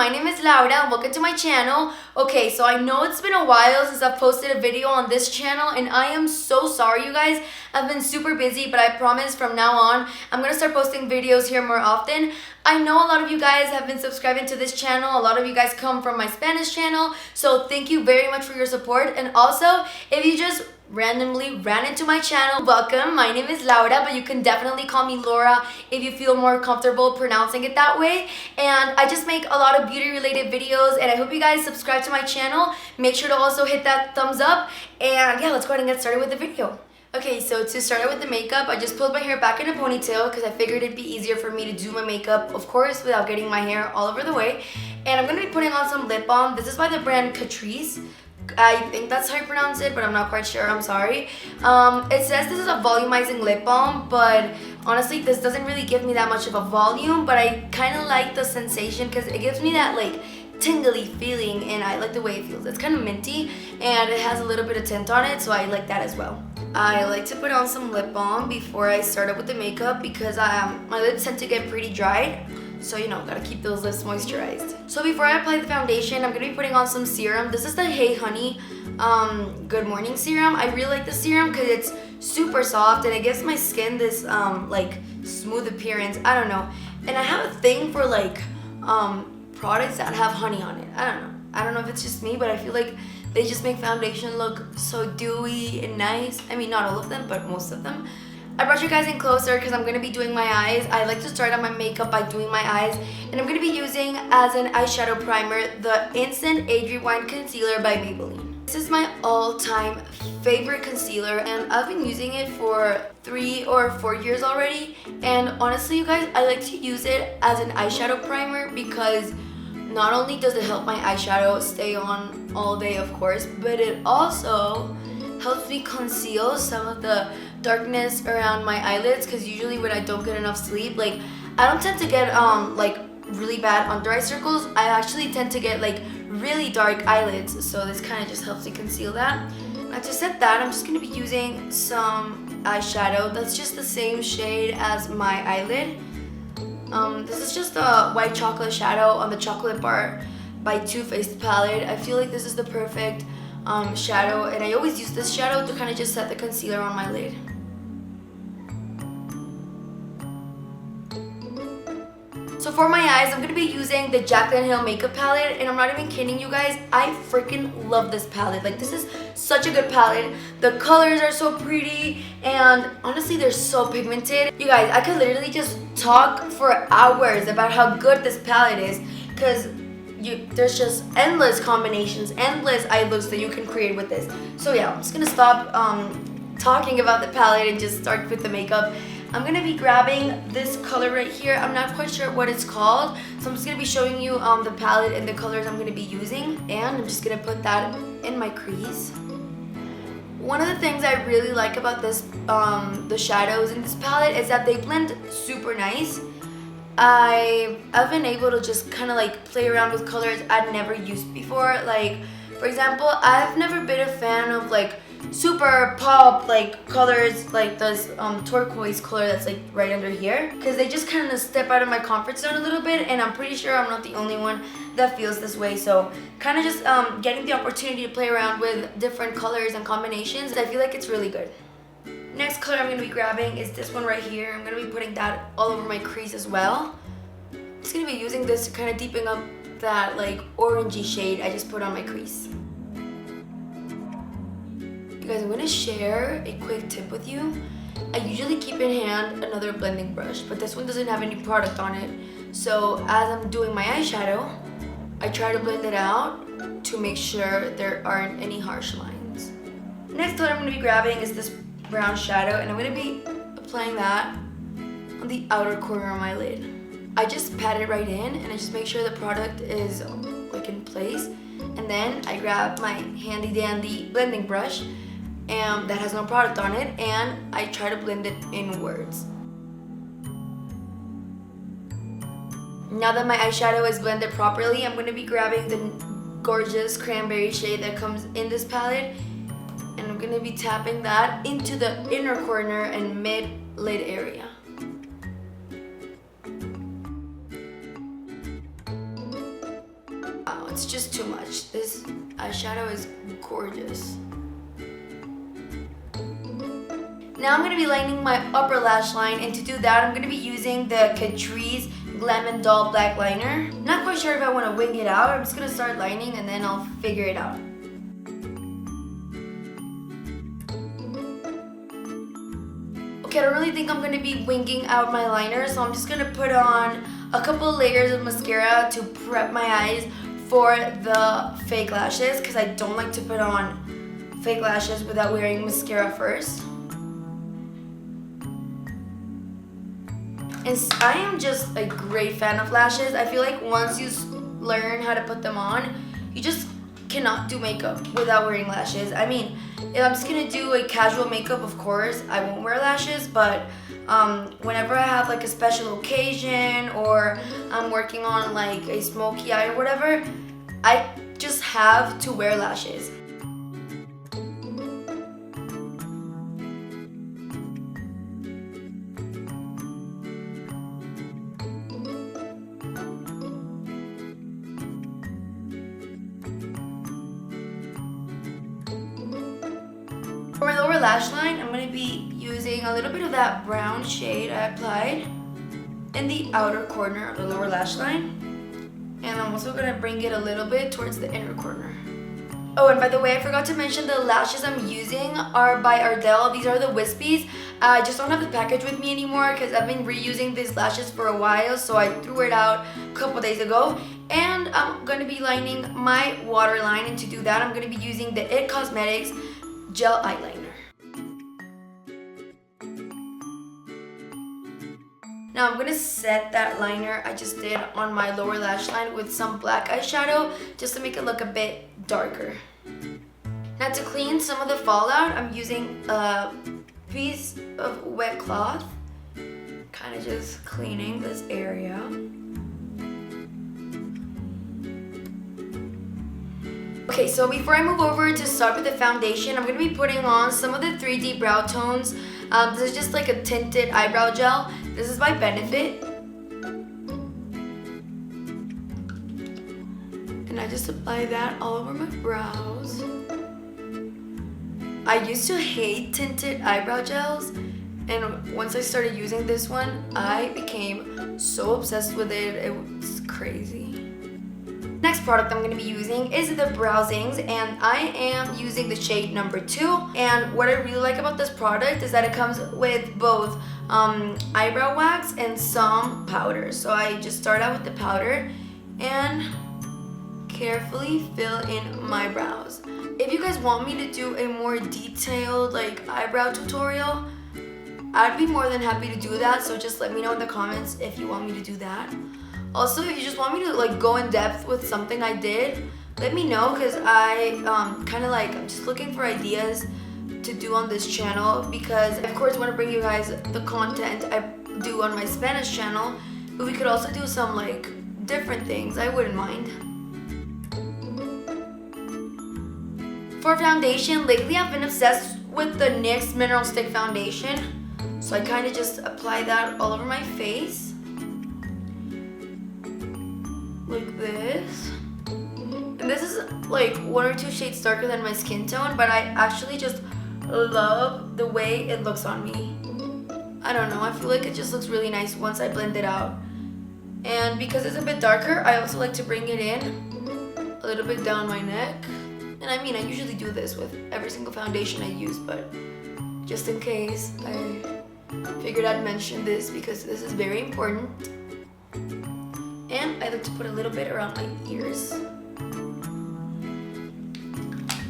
my name is Laura and welcome to my channel. Okay, so I know it's been a while since I've posted a video on this channel and I am so sorry you guys. I've been super busy, but I promise from now on I'm gonna start posting videos here more often. I know a lot of you guys have been subscribing to this channel. A lot of you guys come from my Spanish channel, so thank you very much for your support. And also, if you just randomly ran into my channel, welcome. My name is Laura, but you can definitely call me Laura if you feel more comfortable pronouncing it that way. And I just make a lot of beauty related videos and I hope you guys subscribe to my channel. Make sure to also hit that thumbs up, and yeah, let's go ahead and get started with the video. Okay, so to start out with the makeup, I just pulled my hair back in a ponytail because I figured it'd be easier for me to do my makeup, of course, without getting my hair all over the way. And I'm going to be putting on some lip balm. This is by the brand Catrice. I think that's how you pronounce it, but I'm not quite sure. I'm sorry. It says this is a volumizing lip balm, but honestly, this doesn't really give me that much of a volume, but I kind of like the sensation because it gives me that like tingly feeling and I like the way it feels. It's kind of minty and it has a little bit of tint on it, so I like that as well. I like to put on some lip balm before I start up with the makeup because my lips tend to get pretty dried. So, you know, gotta keep those lips moisturized. So before I apply the foundation, I'm gonna be putting on some serum. This is the Hey Honey Good Morning Serum. I really like this serum because it's super soft and it gives my skin this like smooth appearance. I don't know. And I have a thing for like products that have honey on it. I don't know if it's just me, but I feel like they just make foundation look so dewy and nice. I mean, not all of them, but most of them. I brought you guys in closer because I'm going to be doing my eyes. I like to start on my makeup by doing my eyes. And I'm going to be using as an eyeshadow primer the Instant Age Rewind Concealer by Maybelline. This is my all-time favorite concealer and I've been using it for 3 or 4 years already. And honestly, you guys, I like to use it as an eyeshadow primer because not only does it help my eyeshadow stay on all day, of course, but it also helps me conceal some of the darkness around my eyelids because usually when I don't get enough sleep, like I don't tend to get like really bad under eye circles. I actually tend to get like really dark eyelids, so this kind of just helps me conceal that. Now to set that, I'm just going to be using some eyeshadow that's just the same shade as my eyelid. This is just a white chocolate shadow on the Chocolate Bar by Too Faced palette. I feel like this is the perfect shadow, and I always use this shadow to kind of just set the concealer on my lid. So for my eyes, I'm going to be using the Jaclyn Hill makeup palette, and I'm not even kidding you guys, I freaking love this palette. Like, this is such a good palette. The colors are so pretty, and honestly, they're so pigmented. You guys, I could literally just talk for hours about how good this palette is, because there's just endless combinations, endless eye looks that you can create with this. So yeah, I'm just going to stop talking about the palette and just start with the makeup. I'm going to be grabbing this color right here. I'm not quite sure what it's called, so I'm just going to be showing you the palette and the colors I'm going to be using, and I'm just going to put that in my crease. One of the things I really like about this, the shadows in this palette is that they blend super nice. I've been able to just kind of like play around with colors I'd never used before. Like, for example, I've never been a fan of like super pop like colors like this turquoise color that's like right under here, because they just kind of step out of my comfort zone a little bit, and I'm pretty sure I'm not the only one that feels this way. So kind of just getting the opportunity to play around with different colors and combinations, I feel like it's really good. Next color I'm going to be grabbing is this one right here. I'm going to be putting that all over my crease as well. I'm just going to be using this to kind of deepen up that like orangey shade I just put on my crease. Guys, I'm going to share a quick tip with you. I usually keep in hand another blending brush, but this one doesn't have any product on it. So as I'm doing my eyeshadow, I try to blend it out to make sure there aren't any harsh lines. Next color I'm going to be grabbing is this brown shadow, and I'm going to be applying that on the outer corner of my lid. I just pat it right in, and I just make sure the product is like in place. And then I grab my handy dandy blending brush and that has no product on it, and I try to blend it inwards. Now that my eyeshadow is blended properly, I'm going to be grabbing the gorgeous Cranberry shade that comes in this palette, and I'm going to be tapping that into the inner corner and mid-lid area. just too much. This eyeshadow is gorgeous. Now I'm going to be lining my upper lash line, and to do that I'm going to be using the Catrice Glam & Doll Black Liner. Not quite sure if I want to wing it out. I'm just going to start lining and then I'll figure it out. Okay, I don't really think I'm going to be winging out my liner, so I'm just going to put on a couple layers of mascara to prep my eyes for the fake lashes, because I don't like to put on fake lashes without wearing mascara first. And I am just a great fan of lashes. I feel like once you learn how to put them on, you just cannot do makeup without wearing lashes. I mean, if I'm just gonna do a casual makeup, of course, I won't wear lashes, but whenever I have like a special occasion or I'm working on like a smoky eye or whatever, I just have to wear lashes. For my lower lash line, I'm going to be using a little bit of that brown shade I applied in the outer corner of the lower lash line. And I'm also going to bring it a little bit towards the inner corner. Oh, and by the way, I forgot to mention the lashes I'm using are by Ardell. These are the Wispies. I just don't have the package with me anymore because I've been reusing these lashes for a while, so I threw it out a couple days ago. And I'm going to be lining my waterline, and to do that, I'm going to be using the IT Cosmetics gel eyeliner. Now I'm going to set that liner I just did on my lower lash line with some black eyeshadow just to make it look a bit darker. Now to clean some of the fallout, I'm using a piece of wet cloth, kind of just cleaning this area. Okay, so before I move over to start with the foundation, I'm going to be putting on some of the 3D brow tones. This is just like a tinted eyebrow gel. This is by Benefit. And I just apply that all over my brows. I used to hate tinted eyebrow gels, and once I started using this one, I became so obsessed with it. It was crazy. Next product I'm going to be using is the Brow Zings, and I am using the shade number 2. And what I really like about this product is that it comes with both eyebrow wax and some powder. So I just start out with the powder and carefully fill in my brows. If you guys want me to do a more detailed like eyebrow tutorial, I'd be more than happy to do that. So just let me know in the comments if you want me to do that. Also, if you just want me to like go in depth with something I did, let me know, because I I'm just looking for ideas to do on this channel, because of course I want to bring you guys the content I do on my Spanish channel, but we could also do some like different things. I wouldn't mind. For foundation, lately I've been obsessed with the NYX Mineral Stick Foundation, so I kind of just apply that all over my face. Like this. And this is like 1 or 2 shades darker than my skin tone, but I actually just love the way it looks on me. I don't know, I feel like it just looks really nice once I blend it out. And because it's a bit darker, I also like to bring it in a little bit down my neck. And I mean, I usually do this with every single foundation I use, but just in case, I figured I'd mention this because this is very important. And I like to put a little bit around my ears.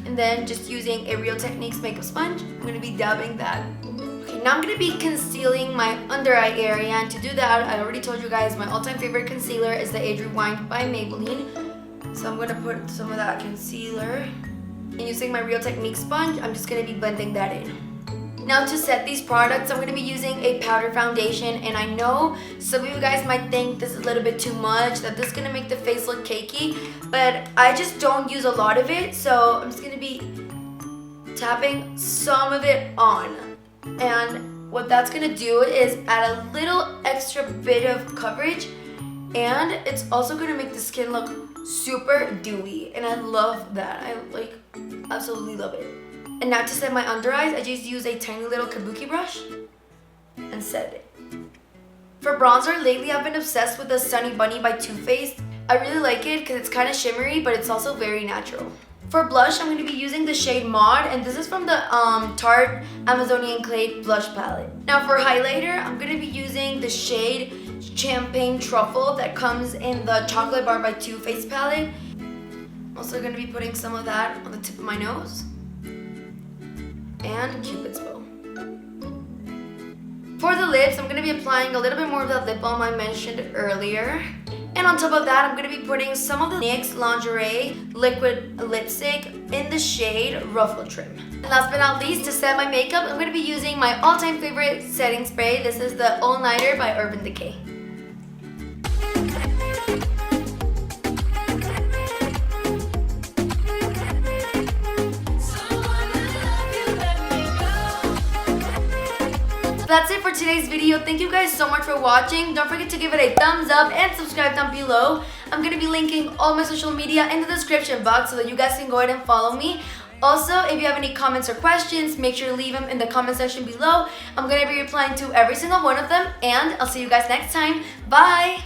And then just using a Real Techniques makeup sponge, I'm going to be dabbing that. Okay, now I'm going to be concealing my under eye area. And to do that, I already told you guys my all-time favorite concealer is the Age Rewind by Maybelline. So I'm going to put some of that concealer. And using my Real Techniques sponge, I'm just going to be blending that in. Now to set these products, I'm going to be using a powder foundation, and I know some of you guys might think this is a little bit too much, that this is going to make the face look cakey, but I just don't use a lot of it, so I'm just going to be tapping some of it on. And what that's going to do is add a little extra bit of coverage And it's also gonna make the skin look super dewy, and I love that. I like absolutely love it. And now to set my under eyes, I just use a tiny little kabuki brush and set it. For bronzer, lately I've been obsessed with the Sunny Bunny by Too Faced. I really like it because it's kind of shimmery, but it's also very natural. For blush, I'm going to be using the shade Maud, and this is from the Tarte Amazonian Clay blush palette. Now for highlighter, I'm going to be using the shade Champagne Truffle that comes in the Chocolate Bar by Too Faced palette. I'm also going to be putting some of that on the tip of my nose. And Cupid's bow. For the lips, I'm going to be applying a little bit more of that lip balm I mentioned earlier. And on top of that, I'm going to be putting some of the NYX Lingerie Liquid Lipstick in the shade Ruffle Trim. And last but not least, to set my makeup, I'm going to be using my all-time favorite setting spray. This is the All Nighter by Urban Decay. That's it for today's video. Thank you guys so much for watching. Don't forget to give it a thumbs up and subscribe down below. I'm going to be linking all my social media in the description box so that you guys can go ahead and follow me. Also, if you have any comments or questions, make sure to leave them in the comment section below. I'm going to be replying to every single one of them, and I'll see you guys next time. Bye!